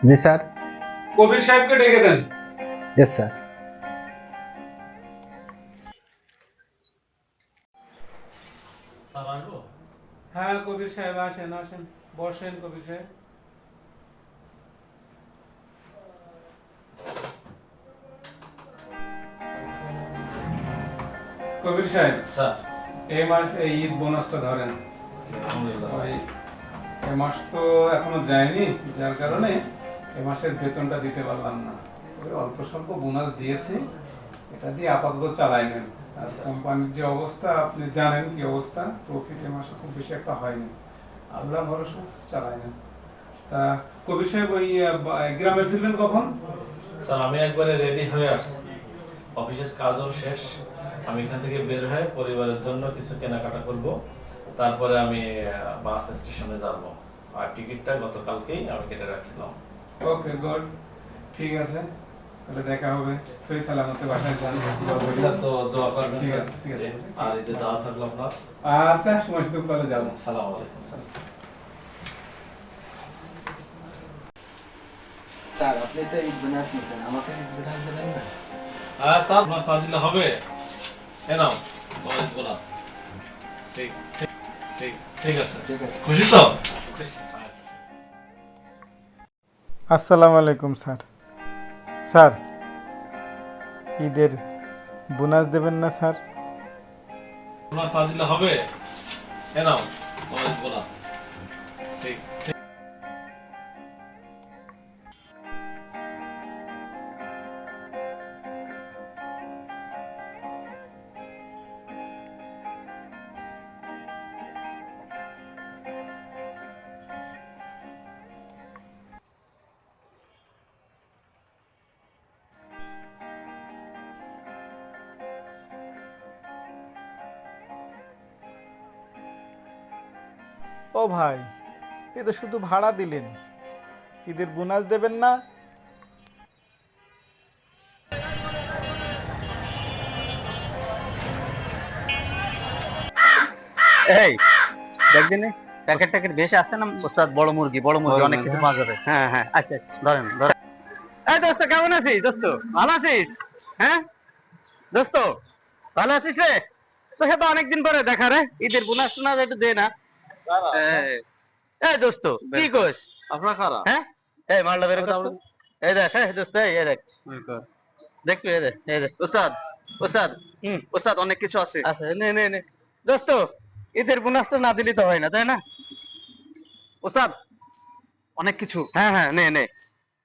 জি sir. কবির সাহেবকে ডেকে দেন। Yes sir. Sir আসবো? হ্যাঁ কবির সাহেব আসেন আসেন, বসেন কবির সাহেব। কবির সাহেব, স্যার এই মাস এই ঈদ বোনাসটা ধরেন। আলহামদুলিল্লাহ স্যার। ওই এ মাস তো এখনো যায়নি, যার কারণে এ মাসের বেতনটা দিতে পারলাম না। ওই অল্প স্বল্প বোনাস দিয়েছি, এটা দিয়ে আপাতত চালাই নেন। আর কোম্পানির যে অবস্থা আপনি জানেন কি অবস্থা, প্রফিট এ মাসে খুব বেশি একটা হয়নি। আল্লাহ ভরসা চালাই নেন। তা কবির সাহেব ওই গ্রামে ফিরবেন কখন? স্যার আমি একবারে রেডি হয়ে আসছি, অফিসের কাজও শেষ। আমি এখান থেকে বের হয়ে পরিবারের জন্য কিছু কেনাকাটা করব, তারপরে আমি বাস স্টেশনে যাব। আর টিকিটটা গতকালকেই আমি কেটে রাখছিলাম। ওকে গুড, ঠিক আছে, তাহলে দেখা হবে। সহি সালামতে বাসায় যান। স্যার তো দোয়া করবেন ঠিক স্যার। আছে, ঠিক আছে। আর ঈদের দাওয়াত থাকলো আপনার। আচ্ছা, সময় সুযোগ পেলে যাবো। সালাম আলাইকুম স্যার। স্যার আপনি তো ঈদ বোনাস নিছেন, আমাকে ঈদ বোনাস দেবেন না? তার বোনাস না দিলে হবে? এ নাও তোমার ঈদ বোনাস। ঠিক ঠিক ঠিক ঠিক আছে। ঠিক আছে। খুশি তো? খুশি। আচ্ছা। আসসালামু আলাইকুম স্যার। স্যার ঈদের বোনাস দেবেন না স্যার? বোনাস না দিলে হবে? এ নাও তোমার ঈদ বোনাস। ঠিক ঠিক। ও ভাই, এ তো শুধু ভাড়া দিলেন, ঈদের বোনাস দেবেন না? এই দেখবেন প্যাকেট ট্যাকেট বেশি আছে না ওস্তাদ? বড় মুরগি অনেক কিছু পাওয়া যাবে। হ্যাঁ হ্যাঁ, আচ্ছা আচ্ছা, ধরেন ধরেন। এই দোস্ত, কেমন আছিস দোস্ত? ভালো আছিস? হ্যাঁ দোস্ত, ভালো আছিস রে? তোকে তো অনেকদিন পরে দেখা রে। ঈদের বোনাস টোনাস একটু দে না। এই, এই দোস্ত কি কইস? আপনার খারাপ। হ্যাঁ, এই মালটা বের কর তো। এই দেখ, এই দোস্ত, এই দেখ, দেখবি? এই দেখ ওস্তাদ, ওস্তাদ, ওস্তাদ অনেক কিছু আছে। আচ্ছা, নে নে নে দোস্ত, ঈদের বোনাসটা না দিলে তো হয় না, তাই না ওস্তাদ? অনেক কিছু। হ্যাঁ হ্যাঁ, নে নে।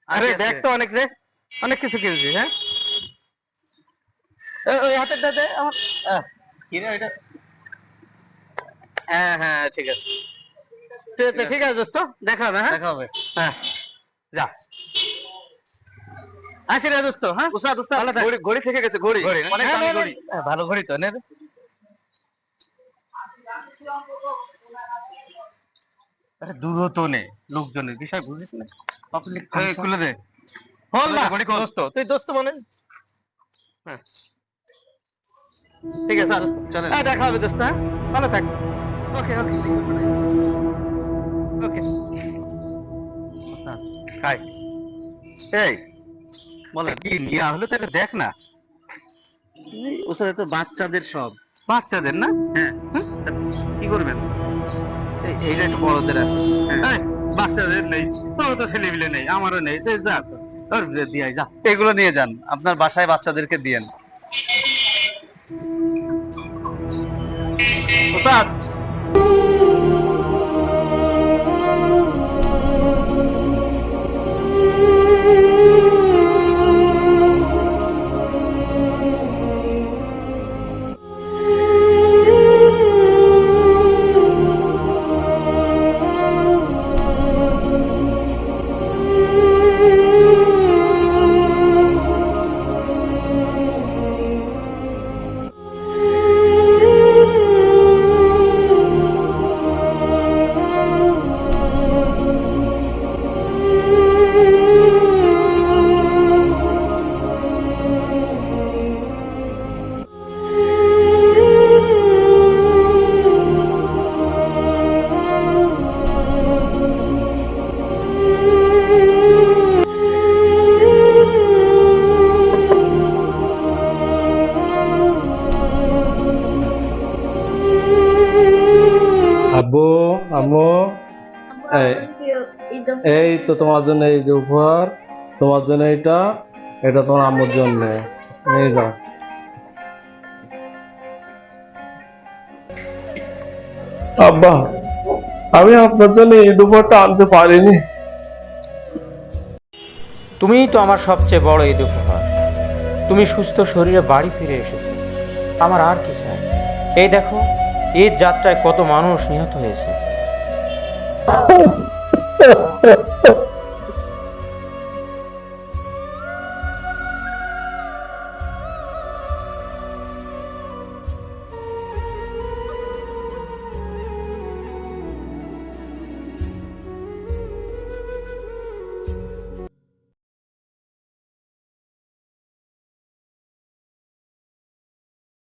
আরে দেখ তো, অনেক রে, অনেক কিছু কিনছি। হ্যাঁ, ওই হাতের দাদে আমার কি রে ওইটা? হ্যাঁ হ্যাঁ, ঠিক আছে, ঠিক আছে দোস্ত, দেখা হবে। হ্যাঁ, দেখা হবে। হ্যাঁ, যা আসি রে দোস্ত। হ্যাঁ ওস্তাদ, ওস্তাদ ঘড়ি থেকে গেছে। ঘড়ি অনেক দামি ঘড়ি। ভালো ঘড়ি তো, নে রে। আরে দূরও তো নেই, লোকজনের বিষয় বুঝিস না? পাবলিক খুলে দে। হল না দোস্ত, তুই দোস্ত মানে। হ্যাঁ, ঠিক আছে দোস্ত, চলে। হ্যাঁ, দেখা হবে দোস্ত। হ্যাঁ, ভালো থাক। ওকে ওকে ওকে। খাই। এই বলে কি নিয়ে হলো, তাহলে দেখ না। ওসারে তো বাচ্চাদের সব। বাচ্চাদের না? হ্যাঁ। কি করবেন? এইটা একটু বড়দের আছে। এই, বাচ্চাদের নেই, তোর তো ছেলেপিলে নেই, আমারও নেই, তো যা তোর দিয়ে যা, এগুলো নিয়ে যান, আপনার বাসায় বাচ্চাদেরকে দিয়েন। ওস্তাদ, আম্মু এই তো তোমার জন্য এই যে উপহার, তোমার জন্য এটা তোমার আম্মুর জন্য, নিয়ে যাও। আব্বা, আমি আপনার জন্য এই উপহারটা আনতে পারিনি। তুমিই তো আমার সবচেয়ে বড় ঈদ উপহার। তুমি সুস্থ শরীরে বাড়ি ফিরে এসেছো, আমার আর কি চাই। এই দেখো, ঈদ যাত্রায় কত মানুষ নিহত হয়েছে।